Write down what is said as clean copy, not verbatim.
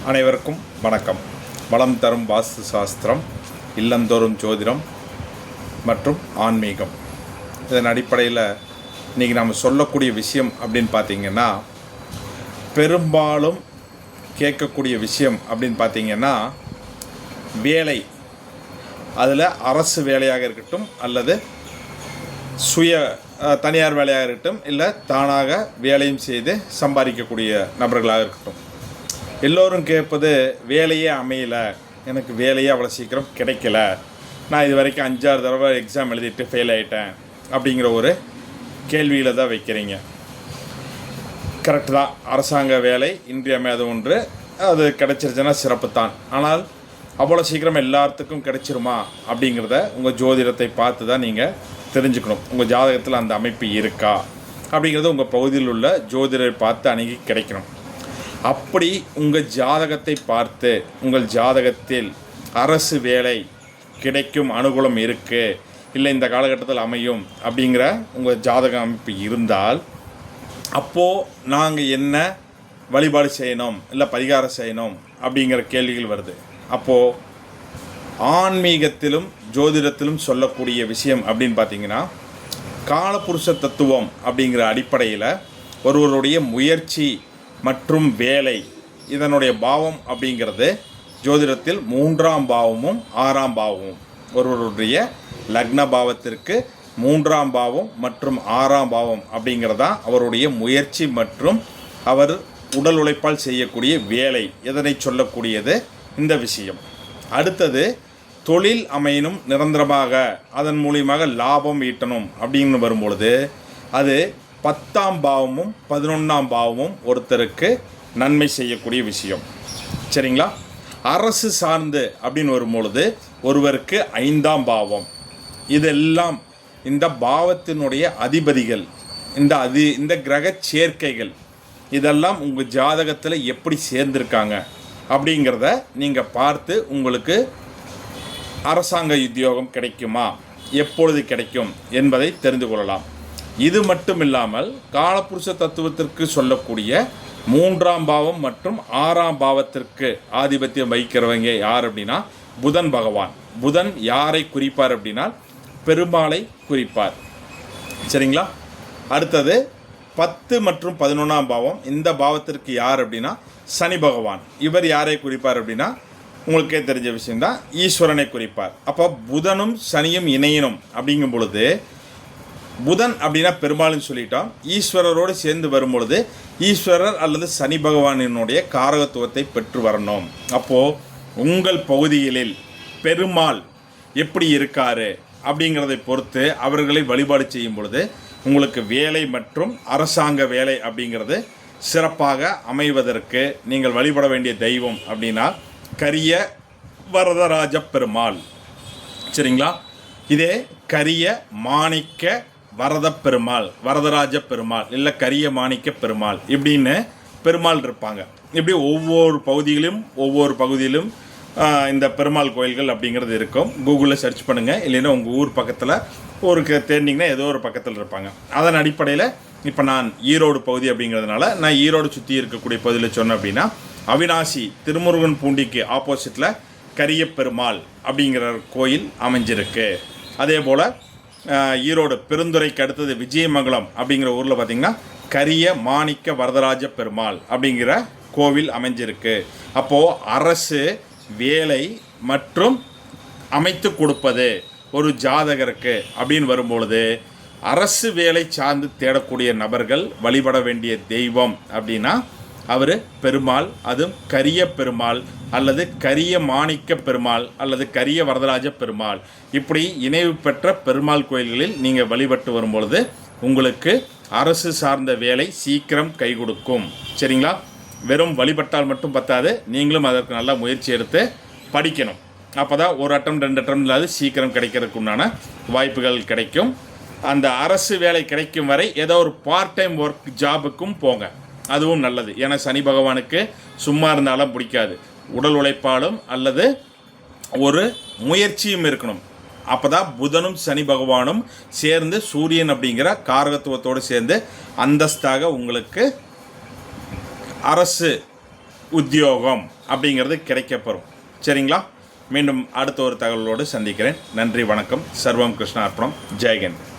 அனைவருக்கும் வணக்கம். வளம் தரும் வாஸ்து சாஸ்திரம், இல்லந்தோறும் ஜோதிடம் மற்றும் ஆன்மீகம், இதன் அடிப்படையில் இன்றைக்கி நம்ம சொல்லக்கூடிய விஷயம் அப்படின்னு பார்த்திங்கன்னா, பெரும்பாலும் கேட்கக்கூடிய விஷயம் அப்படின்னு பார்த்திங்கன்னா, வேலை, அதில் அரசு வேலையாக இருக்கட்டும் அல்லது தனியார் வேலையாக இருக்கட்டும், இல்லை தானாக வேலையும் செய்து சம்பாதிக்கக்கூடிய நபர்களாக இருக்கட்டும், எல்லோரும் கேட்பது வேலையே அமையலை, எனக்கு வேலையே அவ்வளோ சீக்கிரம் கிடைக்கல, நான் இது வரைக்கும் 5-6 தடவை எக்ஸாம் எழுதிட்டு ஃபெயில் ஆகிட்டேன் அப்படிங்கிற ஒரு கேள்வியில் தான் வைக்கிறீங்க. கரெக்டு தான், அரசாங்க வேலை இன்றியமையாத ஒன்று, அது கிடைச்சிருச்சுன்னா சிறப்பு தான். ஆனால் அவ்வளோ சீக்கிரம் எல்லாத்துக்கும் கிடைச்சிருமா அப்படிங்கிறத உங்கள் ஜோதிடத்தை பார்த்து தான் நீங்கள் தெரிஞ்சுக்கணும். உங்கள் ஜாதகத்தில் அந்த அமைப்பு இருக்கா அப்படிங்கிறது உங்கள் பகுதியில் உள்ள ஜோதிடரை பார்த்து அணுகி கிடைக்கணும். அப்படி உங்கள் ஜாதகத்தை பார்த்து உங்கள் ஜாதகத்தில் அரசு வேலை கிடைக்கும் அனுகூலம் இருக்குது, இல்லை இந்த காலகட்டத்தில் அமையும் அப்படிங்கிற உங்கள் ஜாதக அமைப்பு இருந்தால், அப்போது நாங்கள் என்ன வழிபாடு செய்யணும், இல்லை பரிகாரம் செய்யணும் அப்படிங்கிற கேள்விகள் வருது. அப்போது ஆன்மீகத்திலும் ஜோதிடத்திலும் சொல்லக்கூடிய விஷயம் அப்படின்னு பார்த்திங்கன்னா, காலபுருஷ தத்துவம் அப்படிங்கிற அடிப்படையில் ஒருவருடைய முயற்சி மற்றும் வேலை, இதனுடைய பாவம் அப்படிங்கிறது ஜோதிடத்தில் 3ஆம் பாவமும் 6ஆம் பாவமும், ஒருவருடைய லக்ன பாவத்திற்கு 3ஆம் பாவம் மற்றும் 6ஆம் பாவம் அப்படிங்கிறதான் அவருடைய முயற்சி மற்றும் அவர் உடல் உழைப்பால் செய்யக்கூடிய வேலை, இதனை சொல்லக்கூடியது இந்த விஷயம். அடுத்தது, தொழில் அமையணும், நிரந்தரமாக அதன் மூலியமாக லாபம் ஈட்டணும் அப்படின்னு வரும்பொழுது அது 10ஆம் பாவமும் 11ஆம் பாவமும் ஒருத்தருக்கு நன்மை செய்யக்கூடிய விஷயம். சரிங்களா? அரசு சார்ந்து அப்படின்னு வரும்பொழுது ஒருவருக்கு 5ஆம் பாவம். இதெல்லாம் இந்த பாவத்தினுடைய அதிபதிகள், இந்த கிரக சேர்க்கைகள், இதெல்லாம் உங்கள் ஜாதகத்தில் எப்படி சேர்ந்துருக்காங்க அப்படிங்கிறத நீங்கள் பார்த்து உங்களுக்கு அரசாங்க உத்தியோகம் கிடைக்குமா, எப்பொழுது கிடைக்கும் என்பதை தெரிந்து கொள்ளலாம். இது மட்டும் இல்லாமல் காலபுருஷ தத்துவத்திற்கு சொல்லக்கூடிய 3ஆம் பாவம் மற்றும் 6ஆம் பாவத்திற்கு ஆதிபத்தியம் வகிக்கிறவங்க யார் அப்படின்னா புதன் பகவான். புதன் யாரை குறிப்பார் அப்படின்னா பெருமாளை குறிப்பார். சரிங்களா? அடுத்தது 10 மற்றும் 11ஆம் பாவம், இந்த பாவத்திற்கு யார் அப்படின்னா சனி பகவான். இவர் யாரை குறிப்பார் அப்படின்னா உங்களுக்கே தெரிஞ்ச விஷயம்தான், ஈஸ்வரனை குறிப்பார். அப்போ புதனும் சனியும் இணையணும் அப்படிங்கும் பொழுது, புதன் அப்படின்னா பெருமாள்னு சொல்லிட்டோம், ஈஸ்வரரோடு சேர்ந்து வரும்பொழுது ஈஸ்வரர் அல்லது சனி பகவானினுடைய காரகத்துவத்தை பெற்று வரணும். அப்போது உங்கள் பகுதிகளில் பெருமாள் எப்படி இருக்காரு அப்படிங்கிறதை பொறுத்து அவர்களை வழிபாடு செய்யும் பொழுது உங்களுக்கு வேலை மற்றும் அரசாங்க வேலை அப்படிங்கிறது சிறப்பாக அமைவதற்கு நீங்கள் வழிபட வேண்டிய தெய்வம் அப்படின்னா கரிய வரதராஜ பெருமாள். சரிங்களா? இதே கரிய மாணிக்க வரத பெருமாள், வரதராஜ பெருமாள், இல்லை கரிய மாணிக்க பெருமாள் இப்படின்னு பெருமாள் இருப்பாங்க. இப்படி ஒவ்வொரு பகுதியிலும் இந்த பெருமாள் கோயில்கள் அப்படிங்கிறது இருக்கும். கூகுளில் சர்ச் பண்ணுங்கள், இல்லைன்னா உங்கள் ஊர் பக்கத்தில் தேடினீங்கன்னா ஏதோ ஒரு பக்கத்தில் இருப்பாங்க. அதன் அடிப்படையில் இப்போ நான் ஈரோடு பகுதி அப்படிங்கிறதுனால நான் ஈரோடு சுற்றி இருக்கக்கூடிய பகுதியில் சொன்னேன் அப்படின்னா, அவினாசி திருமுருகன் பூண்டிக்கு ஆப்போசிட்டில் கரிய பெருமாள் அப்படிங்கிற கோயில் அமைஞ்சிருக்கு. அதே போல் ஈரோடு பெருந்துறைக்கு அடுத்தது விஜயமங்கலம் அப்படிங்கிற ஊரில் பார்த்திங்கன்னா கரிய மாணிக்க வரதராஜ பெருமாள் அப்படிங்கிற கோவில் அமைஞ்சிருக்கு. அப்போது அரசு வேலை மற்றும் அமைத்து கொடுப்பது ஒரு ஜாதகருக்கு அப்படின்னு வரும்பொழுது, அரசு வேலை சார்ந்து தேடக்கூடிய நபர்கள் வழிபட வேண்டிய தெய்வம் அப்படின்னா அவர் பெருமாள், அதுவும் கரிய பெருமாள் அல்லது கரிய மாணிக்க பெருமாள் அல்லது கரிய வரதராஜ பெருமாள், இப்படி இணைவு பெற்ற பெருமாள் கோயில்களில் நீங்கள் வழிபட்டு வரும்பொழுது உங்களுக்கு அரசு சார்ந்த வேலை சீக்கிரம் கை கொடுக்கும். சரிங்களா? வெறும் வழிபட்டால் மட்டும் பத்தாது, நீங்களும் அதற்கு நல்லா முயற்சி எடுத்து படிக்கணும். அப்போ தான் ஒரு அட்டம் 2 அட்டம் இல்லாது சீக்கிரம் கிடைக்கிறதுக்கு உண்டான வாய்ப்புகள் கிடைக்கும். அந்த அரசு வேலை கிடைக்கும் வரை ஏதோ ஒரு பார்ட் டைம் ஒர்க் ஜாபுக்கும் போங்க, அதுவும் நல்லது. ஏன்னா சனி பகவானுக்கு சும்மா இருந்தாலும் பிடிக்காது, உடல் உழைப்பாலும் அல்லது ஒரு முயற்சியும் இருக்கணும். அப்போ தான் புதனும் சனி பகவானும் சேர்ந்து சூரியன் அப்படிங்கிற காரகத்துவத்தோடு சேர்ந்து அந்தஸ்தாக உங்களுக்கு அரசு உத்தியோகம் அப்படிங்கிறது கிடைக்கப்பெறும். சரிங்களா? மீண்டும் அடுத்த ஒரு தகவலோடு சந்திக்கிறேன். நன்றி, வணக்கம். சர்வம் கிருஷ்ணார்ப்பணம். ஜெய்ஹிந்த்.